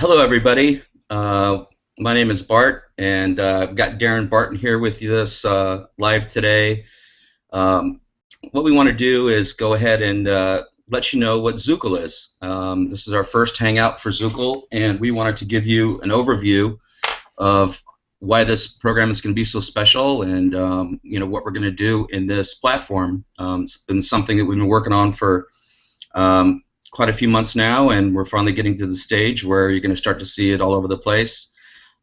Hello, everybody. My name is Bart, and I've got Darren Barton here with us live today. Um, what we want to do is go ahead and let you know what Zukul is. This is our first hangout for Zukul, and we wanted to give you an overview of why this program is going to be so special, and what we're going to do in this platform. It's been something that we've been working on for quite a few months now, and we're finally getting to the stage where you're going to start to see it all over the place.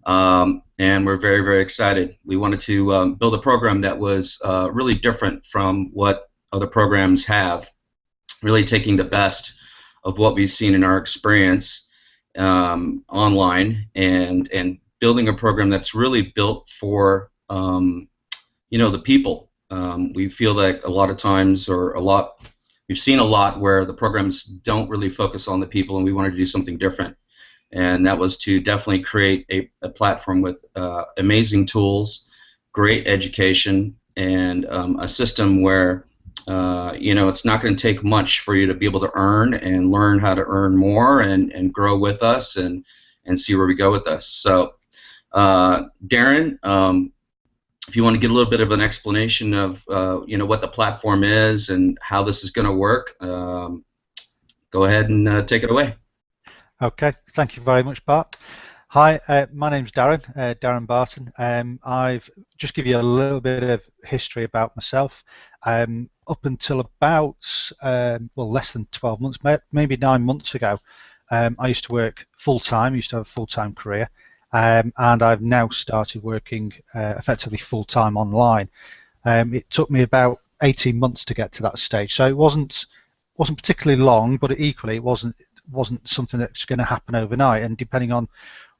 And we're very, very excited. We wanted to build a program that was really different from what other programs have, really taking the best of what we've seen in our experience online and building a program that's really built for the people. We feel like a lot of times, we've seen a lot where the programs don't really focus on the people, and we wanted to do something different. And that was to definitely create a platform with amazing tools, great education, and a system where it's not going to take much for you to be able to earn and learn how to earn more and grow with us and see where we go with this. So, Darren, if you want to get a little bit of an explanation of what the platform is and how this is going to work, go ahead and take it away. Okay, thank you very much, Bart. Hi, my name's Darren, Darren Barton. I've just give you a little bit of history about myself. Up until about less than 12 months, maybe 9 months ago, I used to work full-time. Used to have a full-time career. And I've now started working effectively full-time online. It took me about 18 months to get to that stage, so it wasn't particularly long, but equally it wasn't something that's going to happen overnight. And depending on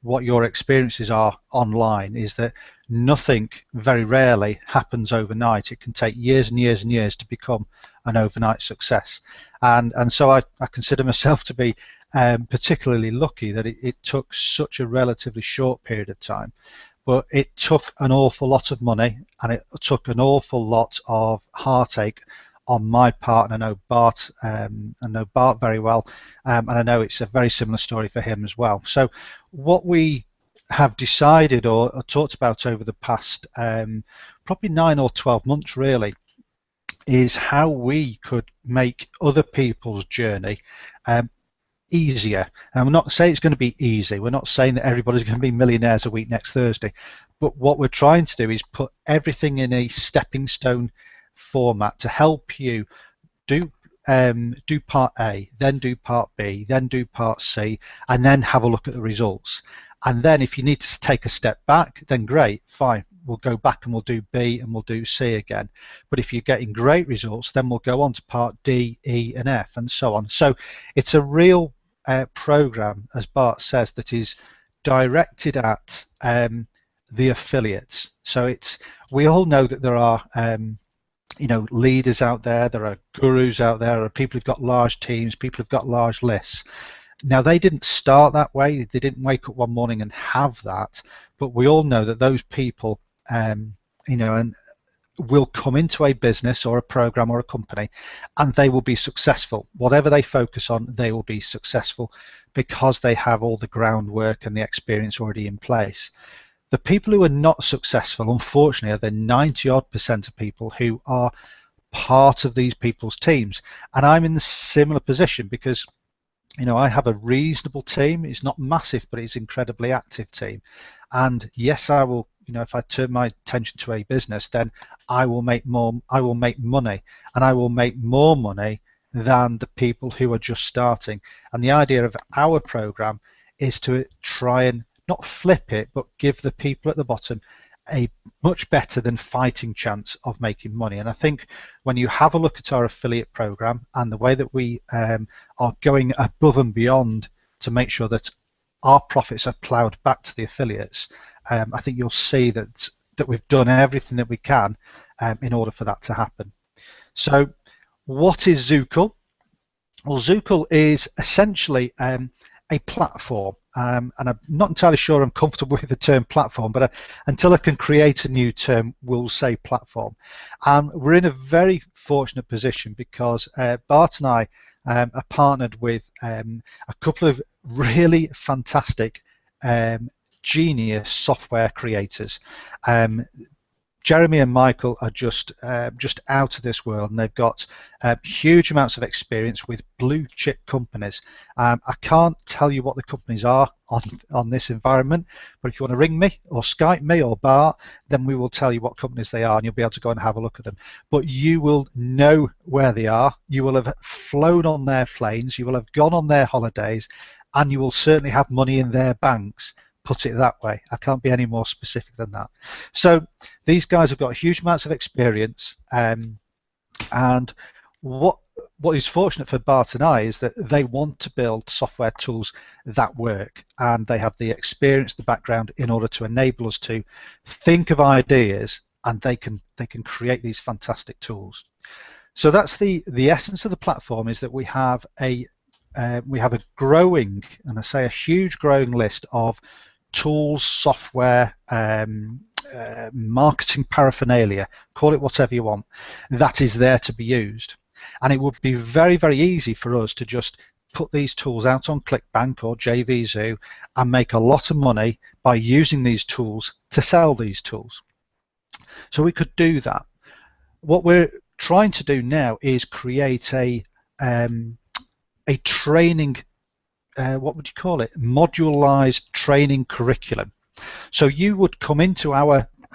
what your experiences are online, is that nothing very rarely happens overnight. It can take years and years and years to become an overnight success. And so I consider myself to be particularly lucky that it took such a relatively short period of time, but it took an awful lot of money, and it took an awful lot of heartache on my part. And I know Bart very well, and I know it's a very similar story for him as well. So what we have decided or talked about over the past probably 9 or 12 months really is how we could make other people's journey easier. And we're not saying it's going to be easy. We're not saying that everybody's going to be millionaires a week next Thursday. But what we're trying to do is put everything in a stepping stone format to help you do part A, then do part B, then do part C, and then have a look at the results. And then if you need to take a step back, then great, fine. We'll go back and we'll do B and we'll do C again. But if you're getting great results, then we'll go on to part D, E, and F, and so on. So it's a real program, as Bart says, that is directed at the affiliates. So we all know that there are leaders out there, there are gurus out there people who've got large teams, people who've got large lists. Now, they didn't start that way. They didn't wake up one morning and have that. But we all know that those people, and will come into a business or a program or a company, and they will be successful. Whatever they focus on, they will be successful because they have all the groundwork and the experience already in place. The people who are not successful, unfortunately, are the 90-odd% of people who are part of these people's teams. And I'm in a similar position because I have a reasonable team. It's not massive, but it's an incredibly active team. And yes, I will, if I turn my attention to a business, then I will make money, and I will make more money than the people who are just starting. And the idea of our program is to try and not flip it, but give the people at the bottom a much better than fighting chance of making money. And I think when you have a look at our affiliate program and the way that we are going above and beyond to make sure that our profits are ploughed back to the affiliates, I think you'll see that we've done everything that we can in order for that to happen. So what is Zukul? Well, Zukul is essentially a platform, and I'm not entirely sure I'm comfortable with the term platform, but until I can create a new term, we'll say platform. We're in a very fortunate position because Bart and I I partnered with a couple of really fantastic genius software creators. Jeremy and Michael are just out of this world, and they've got huge amounts of experience with blue chip companies. I can't tell you what the companies are on this environment, but if you want to ring me or Skype me or Bart, then we will tell you what companies they are, and you'll be able to go and have a look at them. But you will know where they are. You will have flown on their planes. You will have gone on their holidays, and you will certainly have money in their banks. Put it that way. I can't be any more specific than that. So these guys have got huge amounts of experience, and what is fortunate for Bart and I is that they want to build software tools that work, and they have the experience, the background in order to enable us to think of ideas, and they can create these fantastic tools. So that's the essence of the platform, is that we have a growing, and I say a huge growing list of tools, software, marketing paraphernalia, call it whatever you want, that is there to be used. And it would be very, very easy for us to just put these tools out on ClickBank or JVZoo and make a lot of money by using these tools to sell these tools. So we could do that. What we're trying to do now is create a training, what would you call it, modularized training curriculum. So you would come into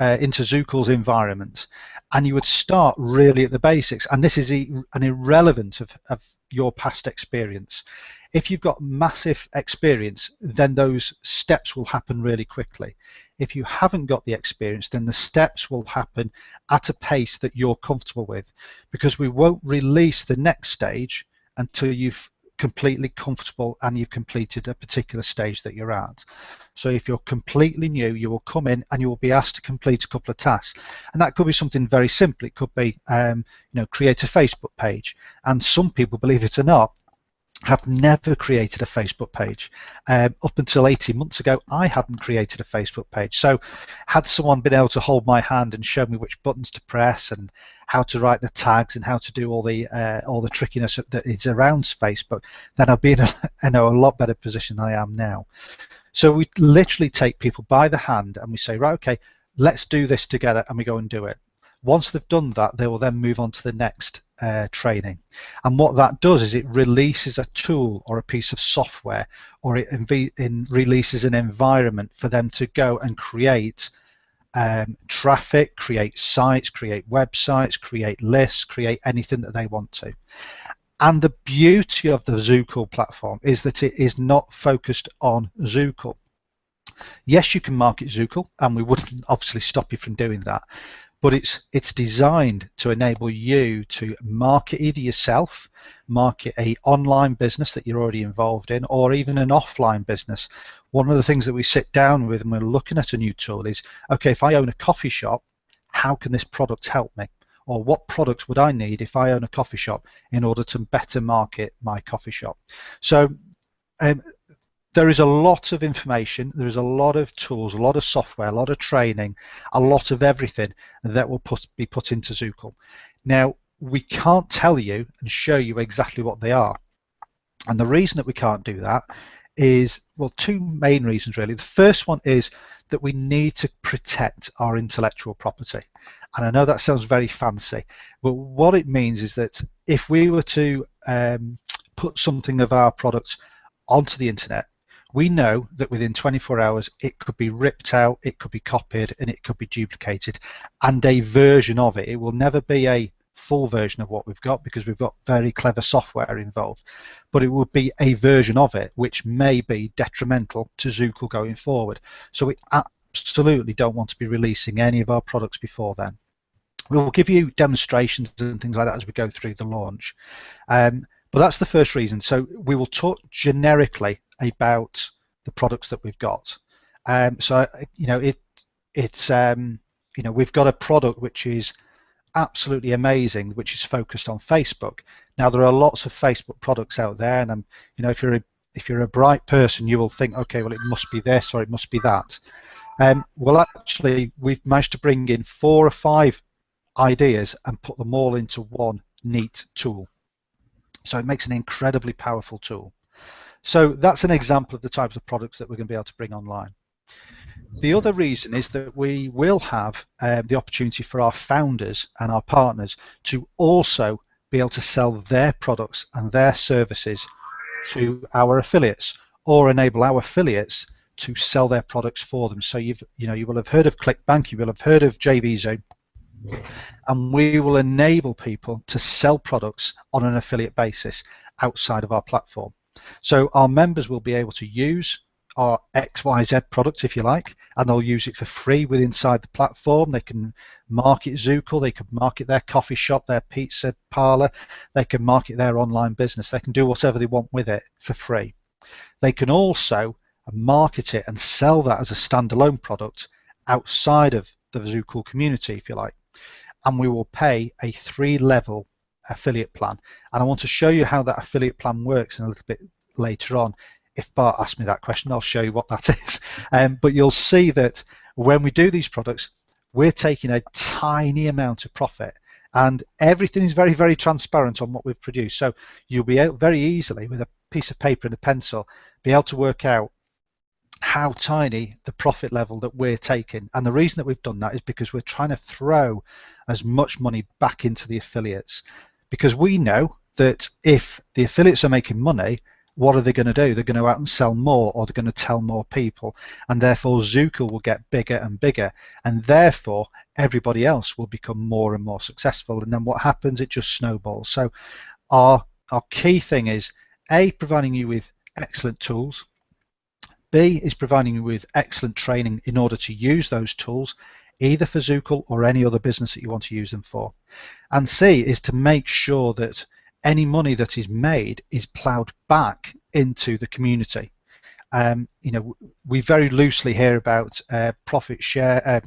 into Zukul's environment, and you would start really at the basics, and this is an irrelevant of your past experience. If you've got massive experience, then those steps will happen really quickly. If you haven't got the experience, then the steps will happen at a pace that you're comfortable with, because we won't release the next stage until you've completely comfortable and you've completed a particular stage that you're at. So if you're completely new, you will come in and you will be asked to complete a couple of tasks, and that could be something very simple. It could be create a Facebook page, and some people, believe it or not, have never created a Facebook page. Up until 18 months ago, I hadn't created a Facebook page. So had someone been able to hold my hand and show me which buttons to press and how to write the tags and how to do all the trickiness that is around Facebook, then I'd be in a lot better position than I am now. So we literally take people by the hand and we say, right, okay, let's do this together, and we go and do it. Once they've done that, they will then move on to the next training. And what that does is it releases a tool or a piece of software, or it releases an environment for them to go and create traffic, create sites, create websites, create lists, create anything that they want to. And the beauty of the Zukul platform is that it is not focused on Zukul. Yes, you can market Zukul, and we wouldn't obviously stop you from doing that, but it's designed to enable you to market either yourself, market a online business that you're already involved in, or even an offline business. One of the things that we sit down with when we're looking at a new tool is, okay, if I own a coffee shop, how can this product help me? Or what products would I need if I own a coffee shop in order to better market my coffee shop? So there is a lot of information, there is a lot of tools, a lot of software, a lot of training, a lot of everything that will be put into Zukul. Now, we can't tell you and show you exactly what they are. And the reason that we can't do that is, well, two main reasons really. The first one is that we need to protect our intellectual property. And I know that sounds very fancy, but what it means is that if we were to put something of our product onto the internet, we know that within 24 hours it could be ripped out, it could be copied, and it could be duplicated, and a version of it. It will never be a full version of what we've got, because we've got very clever software involved, but it will be a version of it which may be detrimental to Zukul going forward. So we absolutely don't want to be releasing any of our products before then. We will give you demonstrations and things like that as we go through the launch. But that's the first reason. So we will talk generically about the products that we've got. So we've got a product which is absolutely amazing, which is focused on Facebook. Now there are lots of Facebook products out there, and if you're a bright person, you will think, okay, well, it must be this or it must be that. Well, actually, we've managed to bring in 4 or 5 ideas and put them all into one neat tool. So it makes an incredibly powerful tool. So that's an example of the types of products that we're going to be able to bring online. The other reason is that we will have the opportunity for our founders and our partners to also be able to sell their products and their services to our affiliates, or enable our affiliates to sell their products for them. So you will have heard of ClickBank, you will have heard of JVZone, and we will enable people to sell products on an affiliate basis outside of our platform. So our members will be able to use our XYZ product, if you like, and they'll use it for free inside the platform. They can market Zukul, they can market their coffee shop, their pizza parlor, they can market their online business, they can do whatever they want with it for free. They can also market it and sell that as a standalone product outside of the Zukul community, if you like. And we will pay a 3-level affiliate plan. And I want to show you how that affiliate plan works in a little bit later on. If Bart asks me that question, I'll show you what that is. But you'll see that when we do these products, we're taking a tiny amount of profit, and everything is very, very transparent on what we've produced. So you'll be able very easily, with a piece of paper and a pencil, be able to work out how tiny the profit level that we're taking. And the reason that we've done that is because we're trying to throw as much money back into the affiliates, because we know that if the affiliates are making money, what are they going to do? They're going to go out and sell more, or they're going to tell more people, and therefore Zukul will get bigger and bigger, and therefore everybody else will become more and more successful. And then what happens? It just snowballs. So our key thing is A, providing you with excellent tools. B is providing you with excellent training in order to use those tools, either for Zukul or any other business that you want to use them for. And C is to make sure that any money that is made is ploughed back into the community. We very loosely hear about profit share,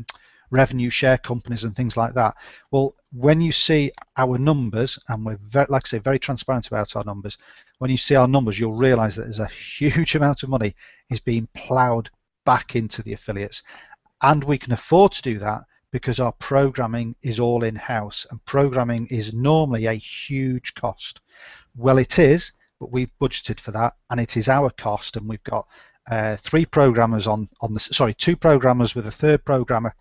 revenue share companies and things like that. Well, when you see our numbers, and we're very, like I say, very transparent about our numbers, when you see our numbers, you'll realize that there's a huge amount of money is being ploughed back into the affiliates. And we can afford to do that because our programming is all in-house, and programming is normally a huge cost. Well, it is, but we've budgeted for that, and it is our cost, and we've got 2 programmers with a 3rd programmer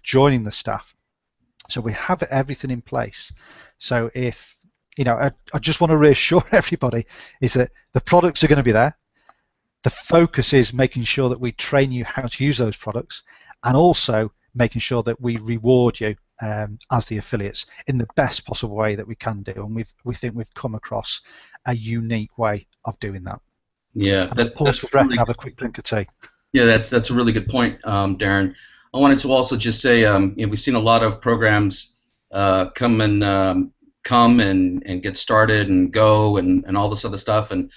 joining the staff. So we have everything in place. So if, I just want to reassure everybody is that the products are going to be there. The focus is making sure that we train you how to use those products, and also making sure that we reward you as the affiliates in the best possible way that we can do. And we think we've come across a unique way of doing that. Yeah, and pause for breath and have a quick drink of tea. Yeah, that's a really good point, Darren. I wanted to also just say, we've seen a lot of programs come and get started and go and all this other stuff, and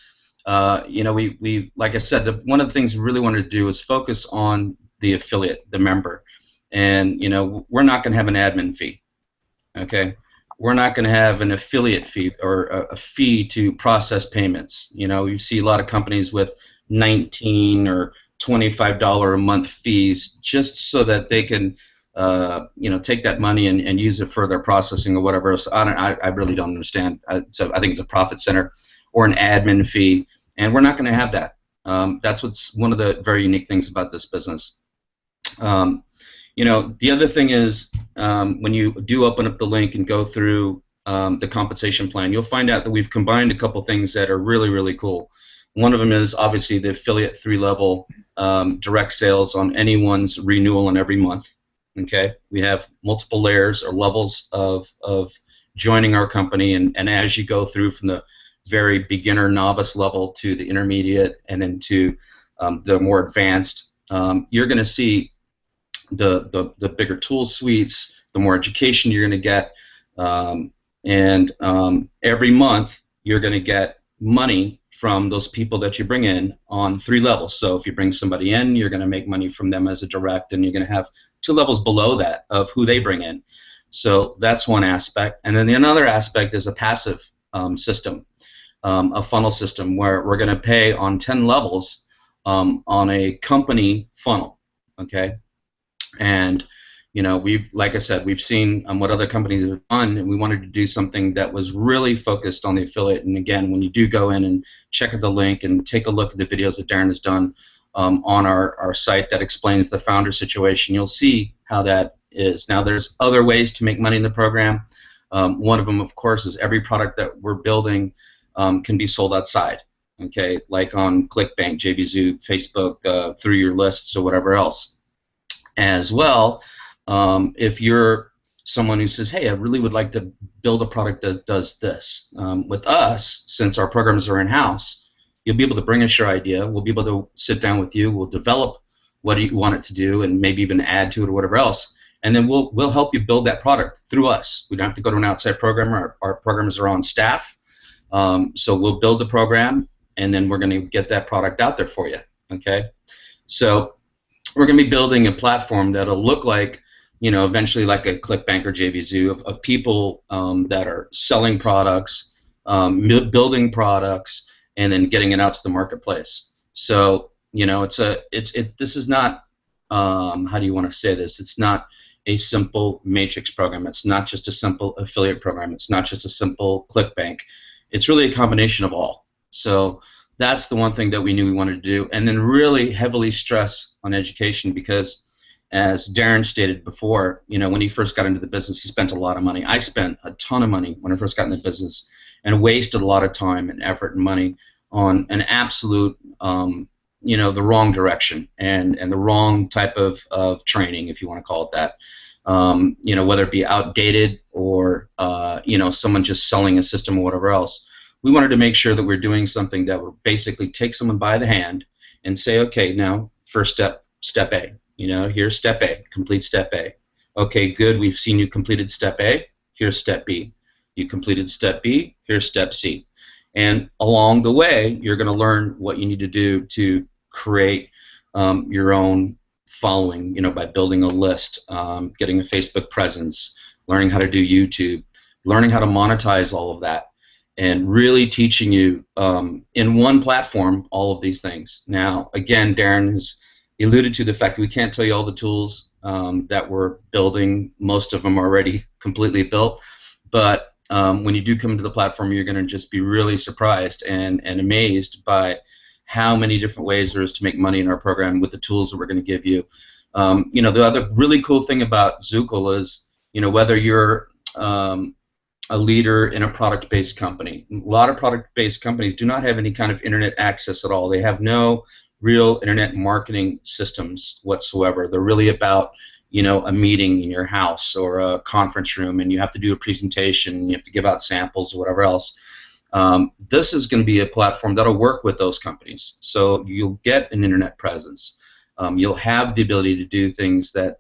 we like I said, one of the things we really wanted to do is focus on the affiliate, the member, and we're not going to have an admin fee, okay? We're not going to have an affiliate fee or a fee to process payments. You see a lot of companies with $19 or $25 a month fees just so that they can take that money and use it for their processing or whatever else. I really don't understand. So I think it's a profit center or an admin fee, and we're not going to have that. That's what's one of the very unique things about this business. The other thing is when you do open up the link and go through the compensation plan, you'll find out that we've combined a couple things that are really, really cool. One of them is obviously the affiliate 3-level direct sales on anyone's renewal in every month. Okay, we have multiple layers or levels of joining our company, and as you go through from the very beginner novice level to the intermediate and then to the more advanced, you're going to see the bigger tool suites, the more education you're going to get, and every month you're going to get money from those people that you bring in on 3 levels. So if you bring somebody in, you're going to make money from them as a direct, and you're going to have 2 levels below that of who they bring in. So that's one aspect. And then the another aspect is a passive system, a funnel system, where we're going to pay on 10 levels on a company funnel, okay? And we've, like I said, we've seen what other companies have done, and we wanted to do something that was really focused on the affiliate. And again, when you do go in and check out the link and take a look at the videos that Darren has done on our site that explains the founder situation, you'll see how that is. Now, there's other ways to make money in the program. One of them, of course, is every product that we're building can be sold outside. Okay, like on ClickBank, JVZoo, Facebook, through your lists or whatever else. As well, if you're someone who says, hey, I really would like to build a product that does this, with us, since our programs are in-house, you'll be able to bring us your idea. We'll be able to sit down with you. We'll develop what you want it to do and maybe even add to it or whatever else. And then we'll help you build that product through us. We don't have to go to an outside programmer. Our programmers are on staff. So we'll build the program, and then we're going to get that product out there for you. Okay? So we're going to be building a platform that'll look like, eventually like a ClickBank or JVZoo of people that are selling products, building products, and then getting it out to the marketplace. So, this is not, how do you want to say this? It's not a simple matrix program. It's not just a simple affiliate program. It's not just a simple ClickBank. It's really a combination of all. So that's the one thing that we knew we wanted to do, and then really heavily stress on education, because as Darren stated before, when he first got into the business, he spent a lot of money. I spent a ton of money when I first got into the business and wasted a lot of time and effort and money on an absolute, the wrong direction and the wrong type of training, if you want to call it that. Whether it be outdated or, someone just selling a system or whatever else. We wanted to make sure that we're doing something that would basically take someone by the hand and say, okay, now first step A. Here's step A, complete step A. Okay, good, we've seen you completed step A, here's step B. You completed step B, here's step C. And along the way, you're going to learn what you need to do to create your own following, by building a list, getting a Facebook presence, learning how to do YouTube, learning how to monetize all of that, and really teaching you in one platform all of these things. Now, again, Darren has alluded to the fact that we can't tell you all the tools that we're building. Most of them are already completely built, but when you do come to the platform, you're going to just be really surprised and amazed by how many different ways there is to make money in our program with the tools that we're going to give you. The other really cool thing about Zukul is, whether you're a leader in a product-based company. A lot of product-based companies do not have any kind of internet access at all. They have no real internet marketing systems whatsoever. They're really about, a meeting in your house or a conference room, and you have to do a presentation, and you have to give out samples or whatever else. This is going to be a platform that'll work with those companies. So you'll get an internet presence. You'll have the ability to do things that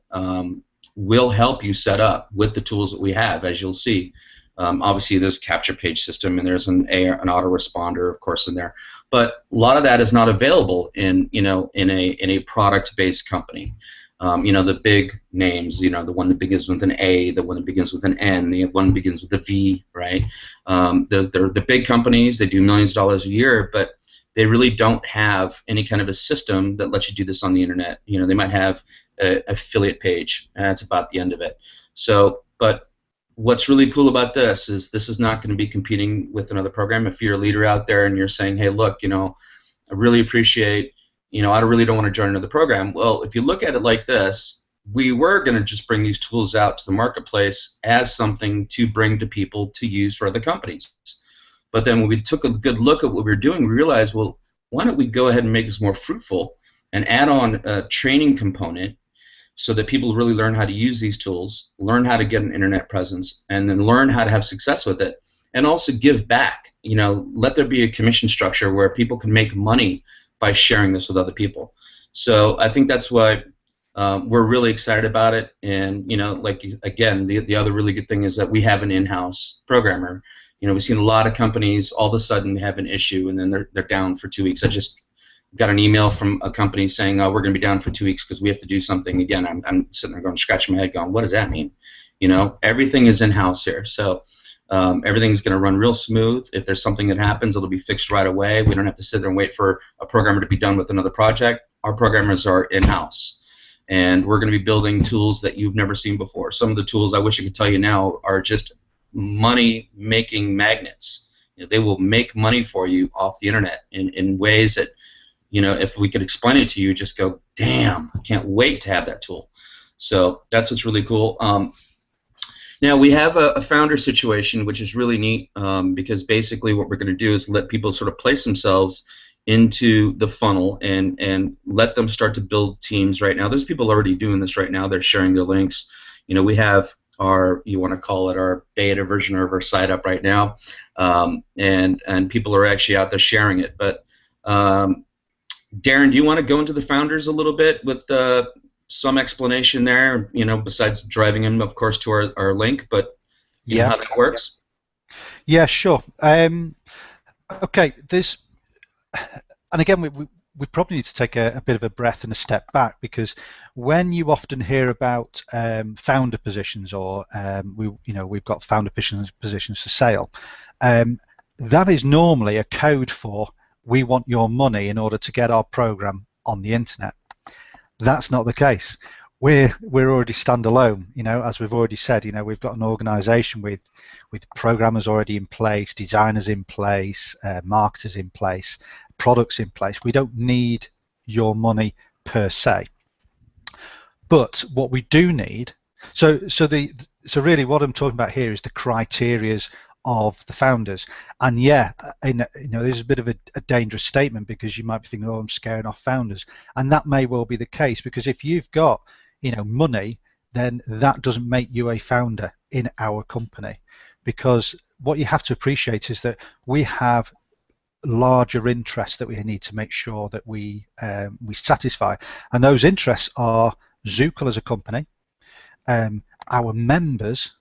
will help you set up with the tools that we have, as you'll see. Obviously, there's a capture page system, and there's an autoresponder, of course, in there. But a lot of that is not available in a product-based company. The big names, the one that begins with an A, the one that begins with an N, the one that begins with a V, right? They're the big companies. They do millions of dollars a year, but they really don't have any kind of a system that lets you do this on the internet. They might have an affiliate page, and that's about the end of it. So, but what's really cool about this is not going to be competing with another program. If you're a leader out there and you're saying, hey, look, I really appreciate, I really don't want to join another program. Well, if you look at it like this, we were going to just bring these tools out to the marketplace as something to bring to people to use for other companies. But then when we took a good look at what we were doing, we realized, well, why don't we go ahead and make this more fruitful and add on a training component so that people really learn how to use these tools, learn how to get an internet presence, and then learn how to have success with it, and also give back. Let there be a commission structure where people can make money by sharing this with other people. So I think that's why we're really excited about it. And again, the other really good thing is that we have an in-house programmer. We've seen a lot of companies all of a sudden have an issue, and then they're down for 2 weeks. I just got an email from a company saying, oh, we're going to be down for 2 weeks because we have to do something. Again, I'm sitting there scratching my head going, what does that mean? Everything is in-house here. So everything's going to run real smooth. If there's something that happens, it'll be fixed right away. We don't have to sit there and wait for a programmer to be done with another project. Our programmers are in-house. and we're going to be building tools that you've never seen before. Some of the tools I wish I could tell you now are just money-making magnets. They will make money for you off the internet in ways that, if we could explain it to you, just go, damn, I can't wait to have that tool. So that's what's really cool. Now we have a founder situation, which is really neat, because basically what we're going to do is let people sort of place themselves into the funnel and let them start to build teams right now. There's people already doing this right now. They're sharing their links. We have our, you want to call it our beta version of our site up right now, and people are actually out there sharing it. But Darren, do you want to go into the founders a little bit with some explanation there, besides driving them, of course, to our link, but how that works? Yeah, sure. Okay, and again, we probably need to take a bit of a breath and a step back, because when you often hear about founder positions, or we've got founder positions for sale, that is normally a code for, we want your money in order to get our program on the internet. That's not the case. We're already standalone. As we've already said, we've got an organization with programmers already in place, designers in place, marketers in place, products in place. We don't need your money per se. But what we do need, so really what I'm talking about here is the criterias of the founders. And yeah, this is a bit of a dangerous statement, because you might be thinking, oh, I'm scaring off founders, and that may well be the case, because if you've got money, then that doesn't make you a founder in our company, because what you have to appreciate is that we have larger interests that we need to make sure that we satisfy, and those interests are Zukul as a company, our members,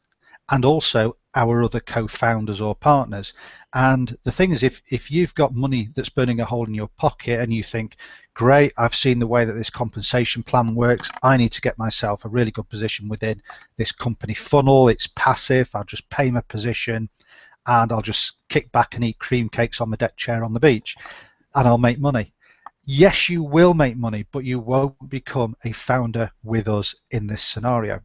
and also our other co-founders or partners. And the thing is, if you've got money that's burning a hole in your pocket and you think, great, I've seen the way that this compensation plan works, I need to get myself a really good position within this company funnel, it's passive, I'll just pay my position and I'll just kick back and eat cream cakes on my deck chair on the beach and I'll make money. Yes, you will make money, but you won't become a founder with us in this scenario.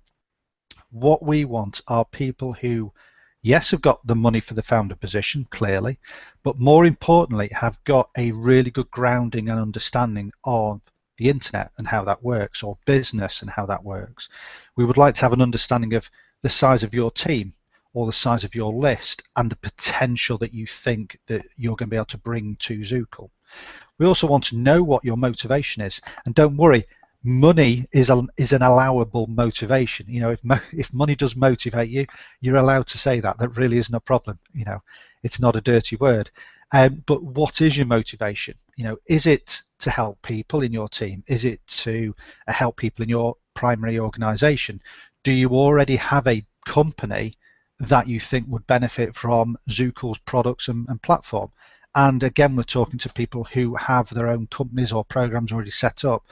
What we want are people who, yes, have got the money for the founder position, clearly, but more importantly, have got a really good grounding and understanding of the internet and how that works, or business and how that works. We would like to have an understanding of the size of your team, or the size of your list, and the potential that you think that you're going to be able to bring to Zukul. We also want to know what your motivation is, and don't worry, money is an allowable motivation. If money does motivate you, you're allowed to say that. That really isn't a problem. It's not a dirty word. But what is your motivation? Is it to help people in your team? Is it to help people in your primary organization? Do you already have a company that you think would benefit from Zukul's products and platform? And again, we're talking to people who have their own companies or programs already set up,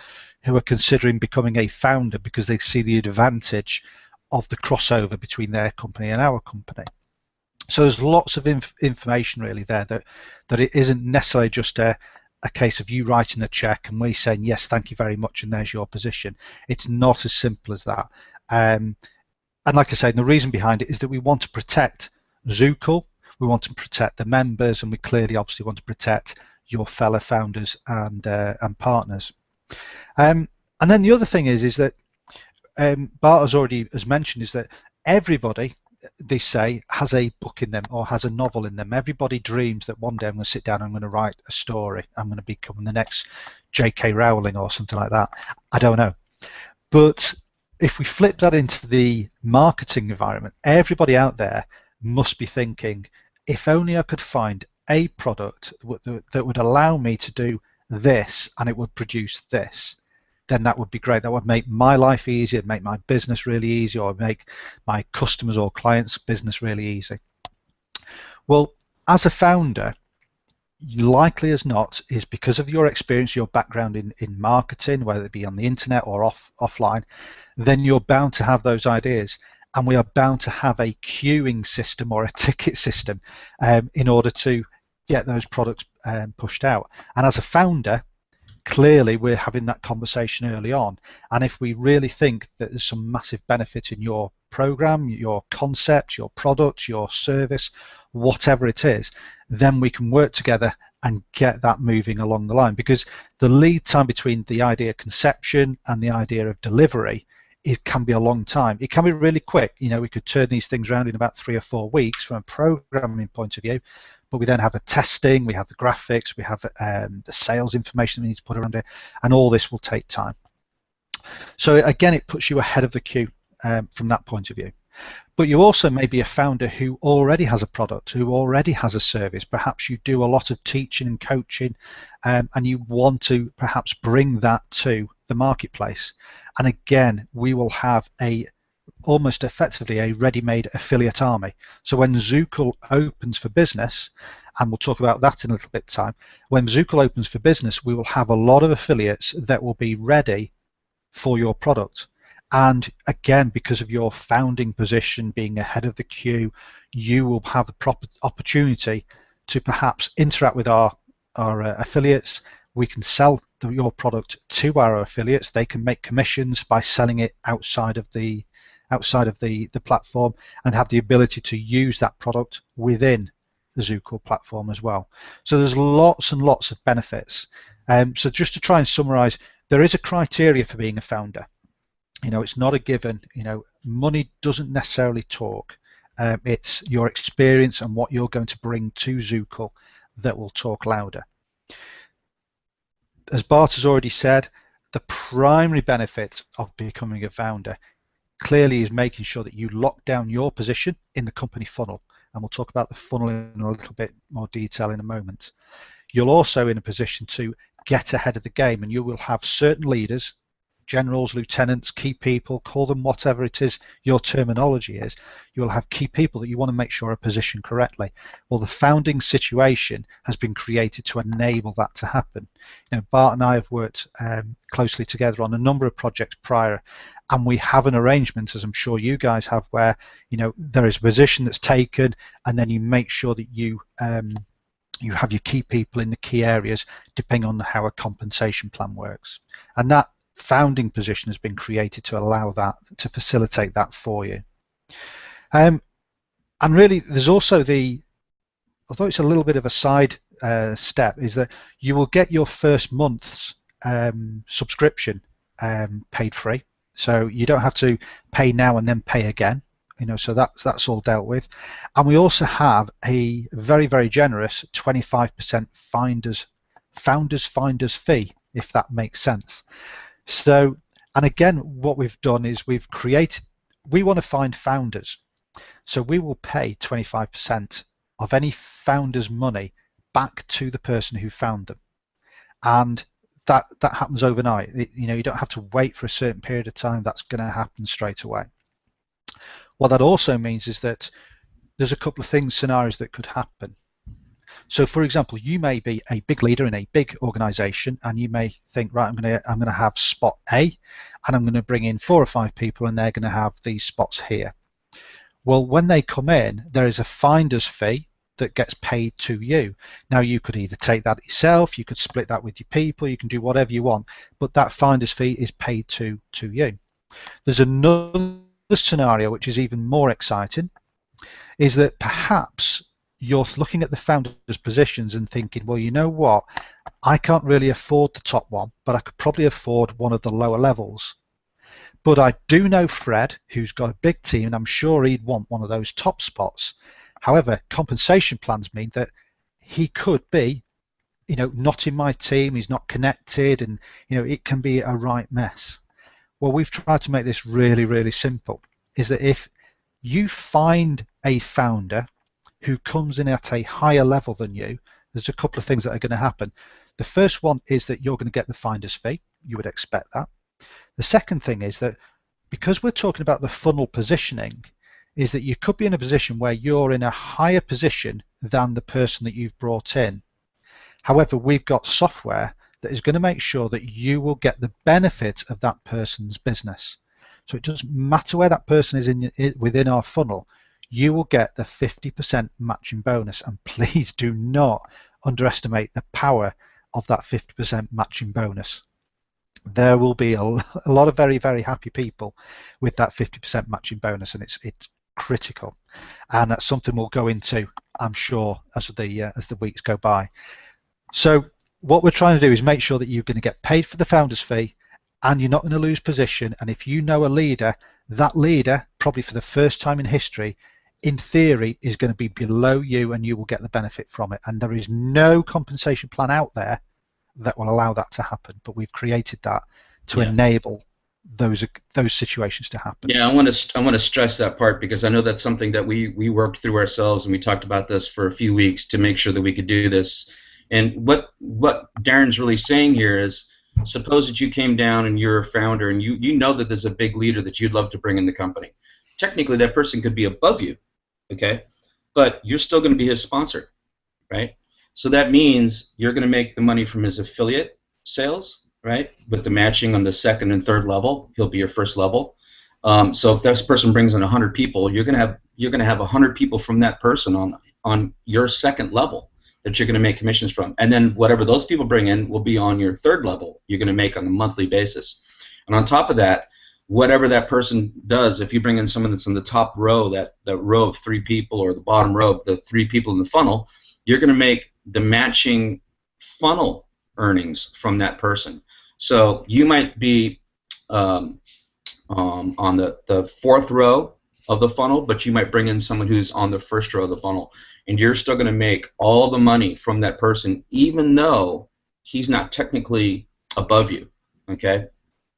who are considering becoming a founder because they see the advantage of the crossover between their company and our company. So there's lots of information really there that it isn't necessarily just a case of you writing a check and we saying, yes, thank you very much, and there's your position. It's not as simple as that. And like I say, the reason behind it is that we want to protect Zukul, we want to protect the members, and we clearly obviously want to protect your fellow founders and partners. And then the other thing is that Bart has mentioned, is that everybody, they say, has a book in them or has a novel in them. Everybody dreams that one day I'm going to sit down and I'm going to write a story. I'm going to become the next J.K. Rowling or something like that. I don't know. But if we flip that into the marketing environment, everybody out there must be thinking, if only I could find a product that would allow me to do this and it would produce this, then that would be great. That would make my life easier, make my business really easy, or make my customers or clients' business really easy. Well, as a founder, likely as not, is because of your experience, your background in marketing, whether it be on the internet or offline, then you're bound to have those ideas. And we are bound to have a queuing system or a ticket system in order to get those products pushed out. And as a founder, clearly we're having that conversation early on. And if we really think that there's some massive benefit in your program, your concept, your product, your service, whatever it is, then we can work together and get that moving along the line. Because the lead time between the idea conception and the idea of delivery, it can be a long time. It can be really quick. We could turn these things around in about 3 or 4 weeks from a programming point of view, but we then have the testing, we have the graphics, we have the sales information we need to put around it, and all this will take time. So again, it puts you ahead of the queue from that point of view. But you also may be a founder who already has a product, who already has a service. Perhaps you do a lot of teaching and coaching, and you want to perhaps bring that to the marketplace. And again, we will have almost effectively a ready-made affiliate army. So when Zukul opens for business, and we'll talk about that in a little bit of time, when Zukul opens for business, we will have a lot of affiliates that will be ready for your product. And again, because of your founding position being ahead of the queue, you will have the proper opportunity to perhaps interact with our affiliates. We can sell your product to our affiliates. They can make commissions by selling it outside of the platform, and have the ability to use that product within the Zukul platform as well. So there's lots and lots of benefits. So just to try and summarize, there is a criteria for being a founder. It's not a given. Money doesn't necessarily talk. It's your experience and what you're going to bring to Zukul that will talk louder. As Bart has already said, the primary benefit of becoming a founder clearly is making sure that you lock down your position in the company funnel. And we'll talk about the funnel in a little bit more detail in a moment. You're also in a position to get ahead of the game, and you will have certain leaders, generals, lieutenants, key people, call them whatever it is your terminology is. You'll have key people that you want to make sure are positioned correctly. Well, the founding situation has been created to enable that to happen. Bart and I have worked closely together on a number of projects prior, and we have an arrangement, as I'm sure you guys have, where there is a position that's taken, and then you make sure that you have your key people in the key areas, depending on how a compensation plan works. And that founding position has been created to allow that, to facilitate that for you. And really, there's also although it's a little bit of a side step, is that you will get your first month's subscription paid free. So you don't have to pay now and then pay again. So that's all dealt with. And we also have a very, very generous 25% founders finders fee, if that makes sense. So, and again, what we've done is we want to find founders. So we will pay 25% of any founder's money back to the person who found them. And that happens overnight. You don't have to wait for a certain period of time. That's going to happen straight away. What that also means is that there's a couple of scenarios that could happen. So, for example, you may be a big leader in a big organization, and you may think, right, I'm going to have spot A, and I'm going to bring in 4 or 5 people, and they're going to have these spots here. Well, when they come in, there is a finder's fee that gets paid to you. Now, you could either take that yourself, you could split that with your people, you can do whatever you want, but that finder's fee is paid to you. There's another scenario which is even more exciting, is that perhaps you're looking at the founders' positions and thinking, well, you know what, I can't really afford the top one, but I could probably afford one of the lower levels. But I do know Fred, who's got a big team, and I'm sure he'd want one of those top spots. However, compensation plans mean that he could be, not in my team, he's not connected, and, it can be a right mess. Well, we've tried to make this really, really simple, is that if you find a founder who comes in at a higher level than you, there's a couple of things that are going to happen. The first one is that you're going to get the finder's fee. You would expect that. The second thing is that because we're talking about the funnel positioning, is that you could be in a position where you're in a higher position than the person that you've brought in. However, we've got software that is going to make sure that you will get the benefit of that person's business. So it doesn't matter where that person is within our funnel, you will get the 50% matching bonus. And please do not underestimate the power of that 50% matching bonus. There will be a lot of very, very happy people with that 50% matching bonus, and it's critical. And that's something we'll go into, I'm sure, as the weeks go by. So what we're trying to do is make sure that you're going to get paid for the founder's fee, and you're not going to lose position. And if you know a leader, that leader, probably for the first time in history, in theory, is going to be below you, and you will get the benefit from it. And there is no compensation plan out there that will allow that to happen, but we've created that to enable those situations to happen. Yeah, I want to stress that part, because I know that's something that we worked through ourselves, and we talked about this for a few weeks to make sure that we could do this. And what Darren's really saying here is, suppose that you came down and you're a founder, and you know that there's a big leader that you'd love to bring in the company. Technically, that person could be above you, okay, but you're still going to be his sponsor, right? So that means you're going to make the money from his affiliate sales, right? With the matching on the second and third level, he'll be your first level. So if this person brings in 100 people, you're going to have 100 people from that person on your second level that you're going to make commissions from, and then whatever those people bring in will be on your third level. You're going to make on a monthly basis, and on top of that, whatever that person does, if you bring in someone that's in the top row, that row of 3 people, or the bottom row of the 3 people in the funnel, you're going to make the matching funnel earnings from that person. So you might be on the 4th row of the funnel, but you might bring in someone who's on the 1st row of the funnel, and you're still going to make all the money from that person, even though he's not technically above you. Okay,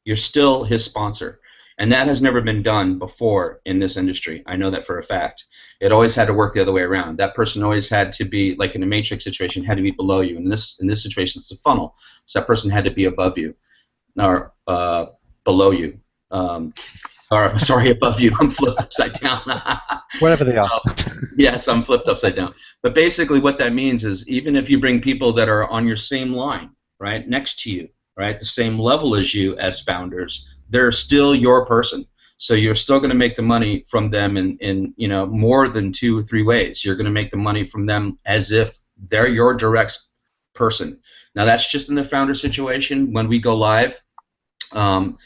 you're still his sponsor, and that has never been done before in this industry. I know that for a fact. It always had to work the other way around. That person always had to be, like in a matrix situation, had to be below you. In this situation, it's the funnel, so that person had to be above you, or below you. Or sorry, above you. I'm flipped upside down. Wherever they are. Yes, I'm flipped upside down. But basically, what that means is, even if you bring people that are on your same line, right, next to you, right, the same level as you as founders, they're still your person. So you're still going to make the money from them in more than 2 or 3 ways. You're going to make the money from them as if they're your direct person. Now that's just in the founder situation. When we go live, then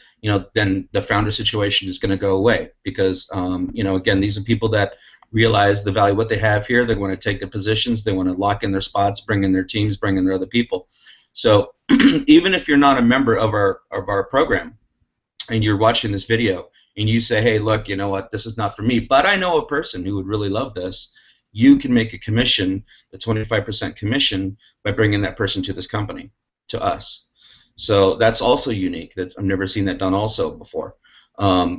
the founder situation is going to go away, because again, these are people that realize the value of what they have here. They want to take their positions. They want to lock in their spots, bring in their teams, bring in their other people. So even if you're not a member of our program, and you're watching this video, and you say, hey, look, you know what, this is not for me, but I know a person who would really love this, you can make a commission, the 25% commission, by bringing that person to this company, to us. So that's also unique. I've never seen that done also before. Yeah,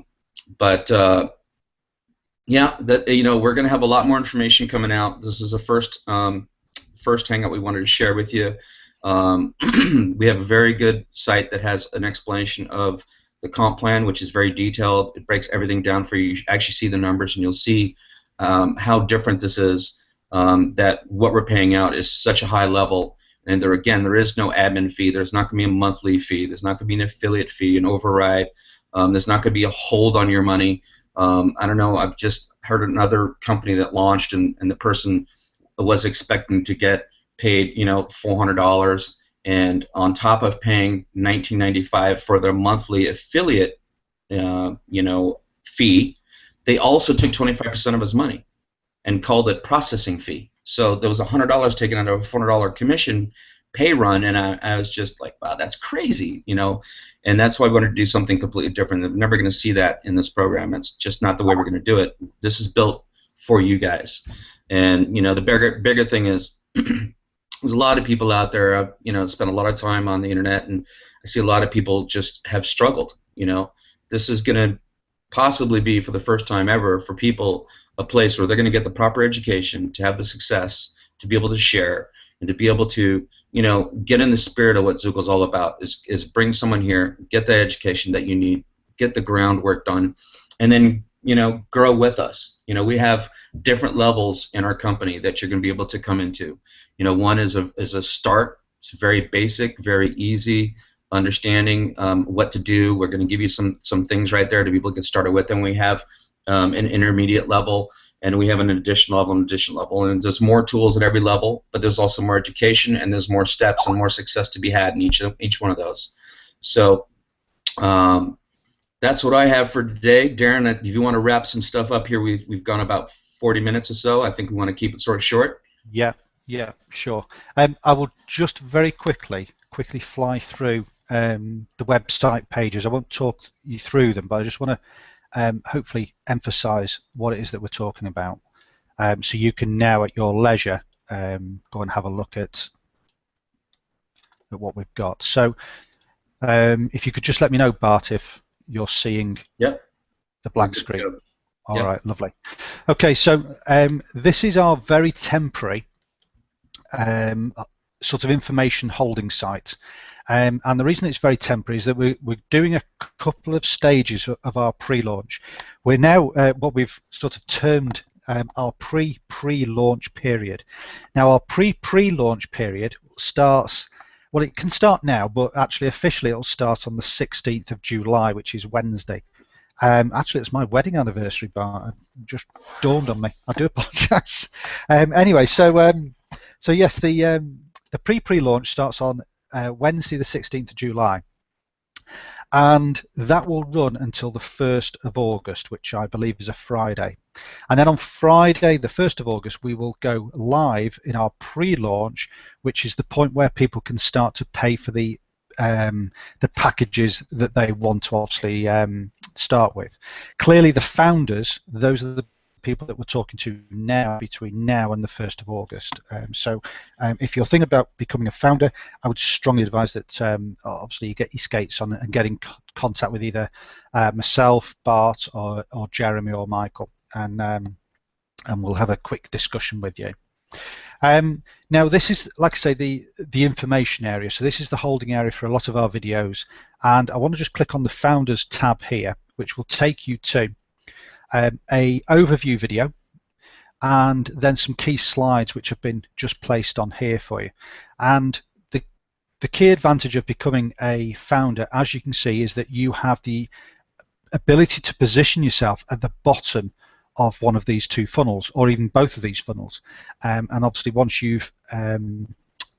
we're going to have a lot more information coming out. This is a first hangout we wanted to share with you. We have a very good site that has an explanation of the comp plan, which is very detailed. It breaks everything down for you. You actually see the numbers, and you'll see how different this is, that what we're paying out is such a high level. And there is no admin fee. There's not going to be a monthly fee. There's not going to be an affiliate fee, an override. There's not going to be a hold on your money. I don't know. I've just heard another company that launched, and the person was expecting to get paid, $400, and on top of paying $19.95 for their monthly affiliate, fee, they also took 25% of his money and called it processing fee. So there was $100 taken out of a $400 commission pay run, and I was just like, wow, that's crazy, and that's why we wanted to do something completely different. I'm never going to see that in this program. It's just not the way we're going to do it. This is built for you guys, and the bigger thing is there's a lot of people out there. I've spent a lot of time on the internet, and I see a lot of people just have struggled. This is going to possibly be, for the first time ever, for people, a place where they're going to get the proper education, to have the success, to be able to share, and to be able to get in the spirit of what Zukul's all about, is bring someone here, get the education that you need, get the groundwork done, and then grow with us. We have different levels in our company that you're going to be able to come into. One is a start. It's very basic, very easy, understanding what to do. We're going to give you some things right there to be able to get started with. Then we have an intermediate level, and we have an additional level and additional level. And there's more tools at every level, but there's also more education, and there's more steps and more success to be had in each one of those. So that's what I have for today. Darren, if you want to wrap some stuff up here, we've gone about 40 minutes or so. I think we want to keep it sort of short. Yeah, yeah, sure. I will just very quickly fly through the website pages. I won't talk you through them, but I just want to hopefully emphasize what it is that we're talking about. So you can now at your leisure go and have a look at what we've got. So if you could just let me know, Bart, if you're seeing Yep. the blank screen. All Yep. right, lovely. Okay, so this is our very temporary sort of information holding site. And the reason it's very temporary is that we're doing a couple of stages of our pre-launch. We're now what we've sort of termed our pre-launch period. Now our pre-launch period starts, well, it can start now, but actually officially it'll start on the 16th of July, which is Wednesday. Actually, it's my wedding anniversary, Bart. It just dawned on me. I do apologise. Anyway, so yes, the pre-launch starts on Wednesday, the 16th of July, and that will run until the 1st of August, which I believe is a Friday. And then on Friday, the 1st of August, we will go live in our pre-launch, which is the point where people can start to pay for the packages that they want to obviously start with. Clearly, the founders, those are the people that we're talking to now between now and the 1st of August. So if you're thinking about becoming a founder, I would strongly advise that obviously you get your skates on and get in contact with either myself, Bart, or Jeremy or Michael, and we'll have a quick discussion with you. Now this is, like I say, the information area. So this is the holding area for a lot of our videos, and I want to just click on the Founders tab here, which will take you to a overview video and then some key slides which have been just placed on here for you. And the key advantage of becoming a founder, as you can see, is that you have the ability to position yourself at the bottom of one of these two funnels, or even both of these funnels. And obviously once you've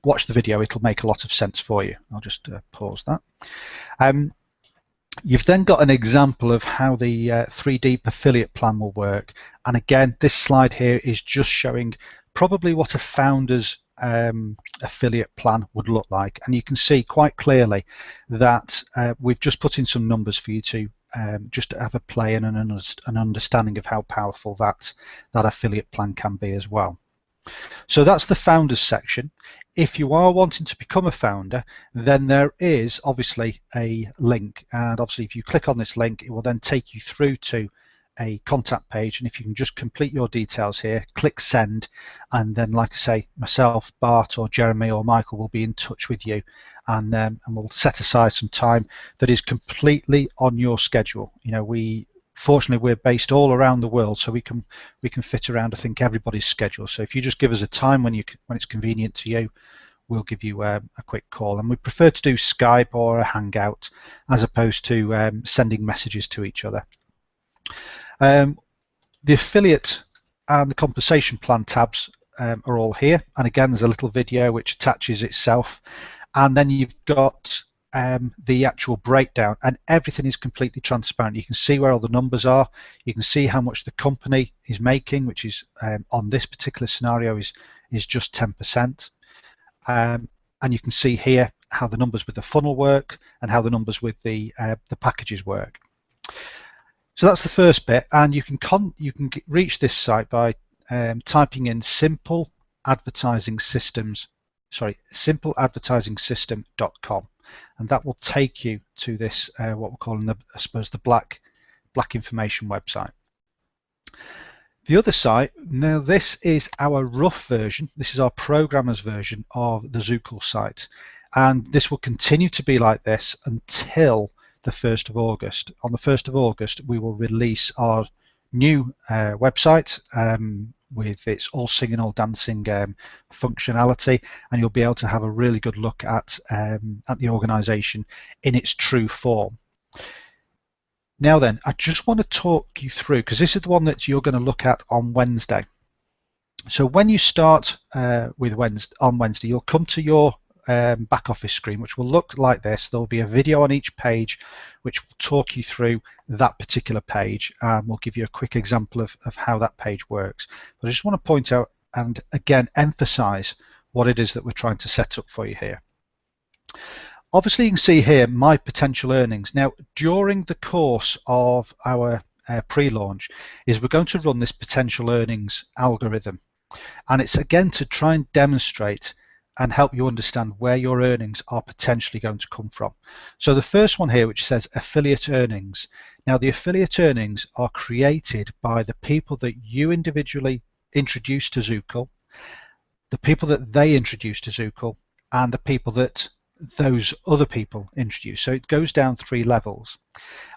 watched the video, it'll make a lot of sense for you. I'll just pause that. You've then got an example of how the 3D affiliate plan will work. And again, this slide here is just showing probably what a founder's affiliate plan would look like. And you can see quite clearly that we've just put in some numbers for you to just to have a play and an understanding of how powerful that affiliate plan can be as well. So that's the founders section. If you are wanting to become a founder, then there is obviously a link, and obviously if you click on this link, it will then take you through to a contact page, and if you can just complete your details here, click send, and then, like I say, myself, Bart, or Jeremy or Michael will be in touch with you, and we'll set aside some time that is completely on your schedule. You know, fortunately we're based all around the world, so we can fit around, I think, everybody's schedule. So if you just give us a time when it's convenient to you, we'll give you a quick call. And we prefer to do Skype or a Hangout as opposed to sending messages to each other. The affiliate and the compensation plan tabs are all here, and again there's a little video which attaches itself, and then you've got the actual breakdown, and everything is completely transparent. You can see where all the numbers are, you can see how much the company is making, which is on this particular scenario is just 10%, and you can see here how the numbers with the funnel work and how the numbers with the packages work. So that's the first bit, and you can reach this site by typing in simpleadvertisingsystem.com, and that will take you to this what we're calling the black information website. The other site, now this is our rough version, this is our programmer's version of the Zukul site, and this will continue to be like this until the 1st of August. On the 1st of August, we will release our new website with its all singing, all dancing functionality, and you'll be able to have a really good look at the organisation in its true form. Now then, I just want to talk you through, because this is the one that you're going to look at on Wednesday. So when you start with on Wednesday, you'll come to your back office screen, which will look like this. There will be a video on each page which will talk you through that particular page, and we'll give you a quick example of how that page works. But I just want to point out and again emphasize what it is that we're trying to set up for you here. Obviously, you can see here my potential earnings. Now, during the course of our pre-launch is we're going to run this potential earnings algorithm. And it's again to try and demonstrate and help you understand where your earnings are potentially going to come from. So the first one here, which says affiliate earnings. Now, the affiliate earnings are created by the people that you individually introduce to Zukul, the people that they introduce to Zukul, and the people that those other people introduce. So it goes down 3 levels.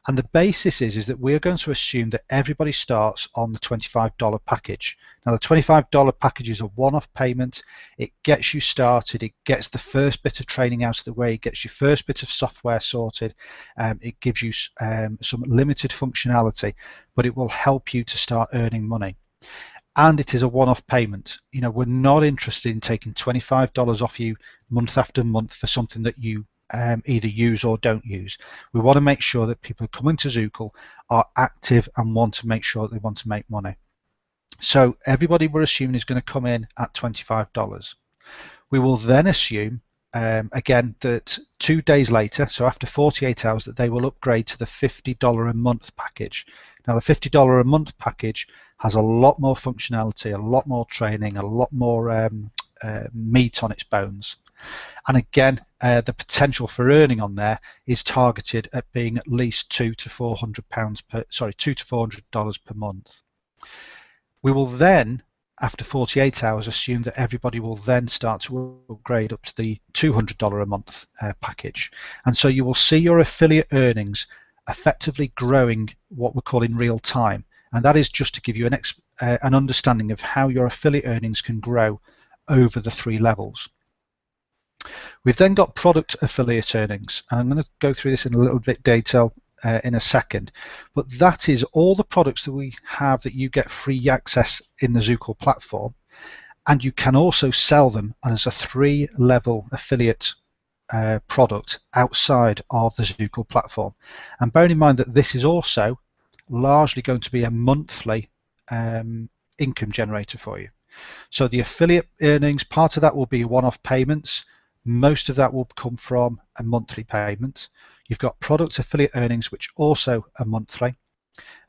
And the basis is that we're going to assume that everybody starts on the $25 package. Now, the $25 package is a one-off payment. It gets you started. It gets the first bit of training out of the way. It gets your first bit of software sorted. It gives you some limited functionality, but it will help you to start earning money. And it is a one-off payment. You know, we're not interested in taking $25 off you month after month for something that you either use or don't use. We want to make sure that people who come into Zukul are active and want to make sure that they want to make money. So everybody we're assuming is going to come in at $25. We will then assume again that 2 days later, so after 48 hours, that they will upgrade to the $50 a month package. Now, the $50 a month package has a lot more functionality, a lot more training, a lot more meat on its bones. And again, the potential for earning on there is targeted at being at least $200 to $400 per month. We will then, after 48 hours, assume that everybody will then start to upgrade up to the $200 a month package. And so you will see your affiliate earnings effectively growing what we're calling real time. And that is just to give you an understanding of how your affiliate earnings can grow over the 3 levels. We've then got product affiliate earnings, and I'm going to go through this in a little bit detail in a second, but that is all the products that we have that you get free access in the Zukul platform, and you can also sell them as a 3-level affiliate product outside of the Zukul platform. And bearing in mind that this is also largely going to be a monthly income generator for you. So the affiliate earnings, part of that will be one-off payments. Most of that will come from a monthly payment. You've got product affiliate earnings, which also are monthly.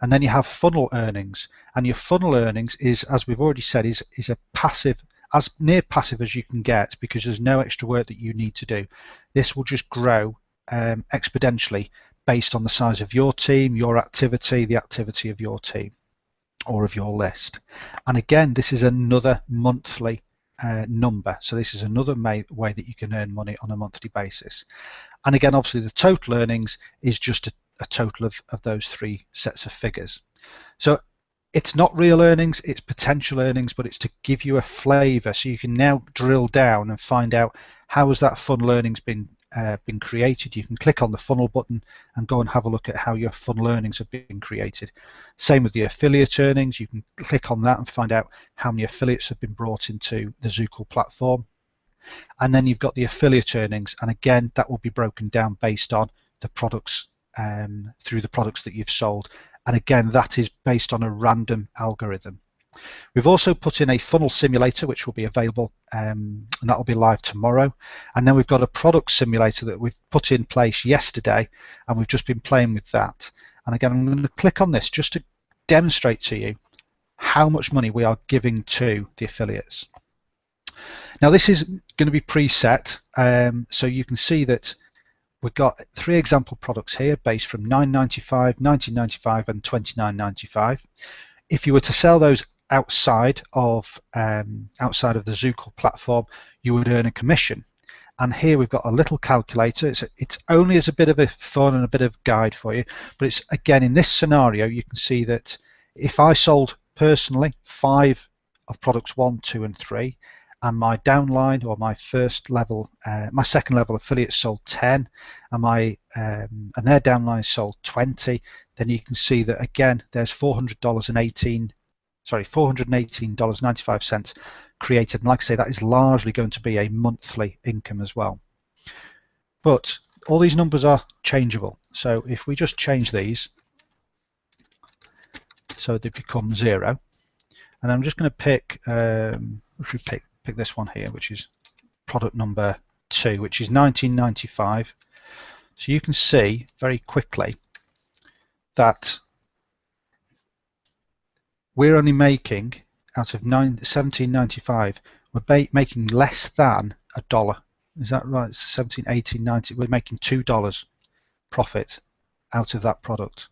And then you have funnel earnings. And your funnel earnings is, as we've already said, is a passive, as near passive as you can get, because there's no extra work that you need to do. This will just grow exponentially based on the size of your team, your activity, the activity of your team or of your list. And again, this is another monthly number. So this is another way that you can earn money on a monthly basis. And again, obviously the total earnings is just a total of those 3 sets of figures. So it's not real earnings, it's potential earnings, but it's to give you a flavor so you can now drill down and find out how has that funnel earnings been created. You can click on the funnel button and go and have a look at how your funnel earnings have been created. Same with the affiliate earnings. You can click on that and find out how many affiliates have been brought into the Zukul platform. And then you've got the affiliate earnings, and again that will be broken down based on the products through the products that you've sold. And again, that is based on a random algorithm. We've also put in a funnel simulator, which will be available, and that will be live tomorrow. And then we've got a product simulator that we've put in place yesterday, and we've just been playing with that. And again, I'm going to click on this just to demonstrate to you how much money we are giving to the affiliates. Now, this is going to be preset, so you can see that we've got 3 example products here based from $9.95, $19.95, and $29.95. If you were to sell those outside of the Zukul platform, you would earn a commission. And here we've got a little calculator. It's only as a bit of a fun and a bit of guide for you, but it's again in this scenario you can see that if I sold personally 5 of products 1, 2, and 3, and my downline or my my second level affiliates sold 10, and their downline sold 20, then you can see that again there's $418.95 created. And like I say, that is largely going to be a monthly income as well. But all these numbers are changeable. So if we just change these so they become 0, and I'm just going to pick, we should pick this one here, which is product number 2, which is 1995. So you can see very quickly that we're only making, out of 17.95, we're making less than $1. Is that right? 17, 18, 90. We're making $2 profit out of that product.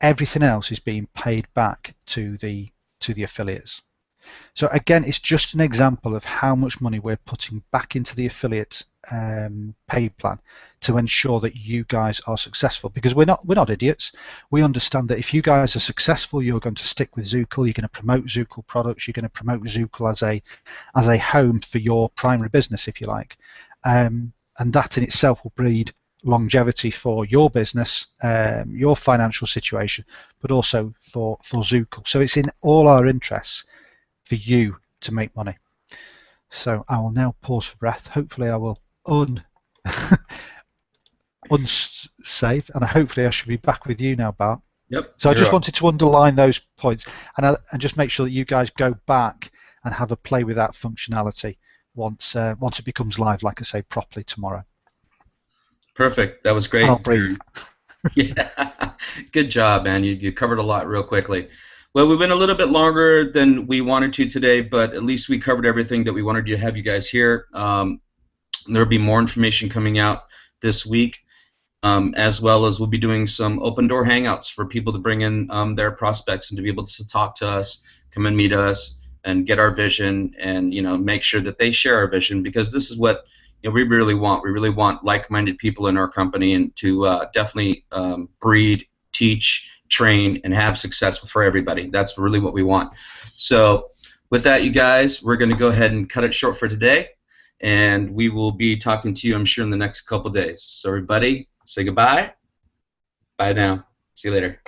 Everything else is being paid back to the affiliates. So again, it's just an example of how much money we're putting back into the affiliate paid plan to ensure that you guys are successful, because we're not idiots. We understand that if you guys are successful, you're going to stick with Zukul, you're going to promote Zukul products, you're going to promote Zukul as a home for your primary business, if you like, and that in itself will breed longevity for your business, your financial situation, but also for Zukul. So it's in all our interests for you to make money. So I will now pause for breath. Hopefully I will unsave, and hopefully I should be back with you now, Bart. Yep. So I just wanted to underline those points and just make sure that you guys go back and have a play with that functionality once it becomes live, like I say, properly tomorrow. Perfect. That was great. And I'll breathe. Yeah. Good job, man. You covered a lot real quickly. Well, we went a little bit longer than we wanted to today, but at least we covered everything that we wanted to have you guys here. There will be more information coming out this week, as well as we'll be doing some open door hangouts for people to bring in their prospects and to be able to talk to us, come and meet us, and get our vision, and make sure that they share our vision, because this is what we really want. We really want like-minded people in our company, and to definitely breed, teach, train, and have success for everybody. That's really what we want. So with that, you guys, we're going to go ahead and cut it short for today, and we will be talking to you, I'm sure, in the next couple days. So everybody, say goodbye. Bye now. See you later.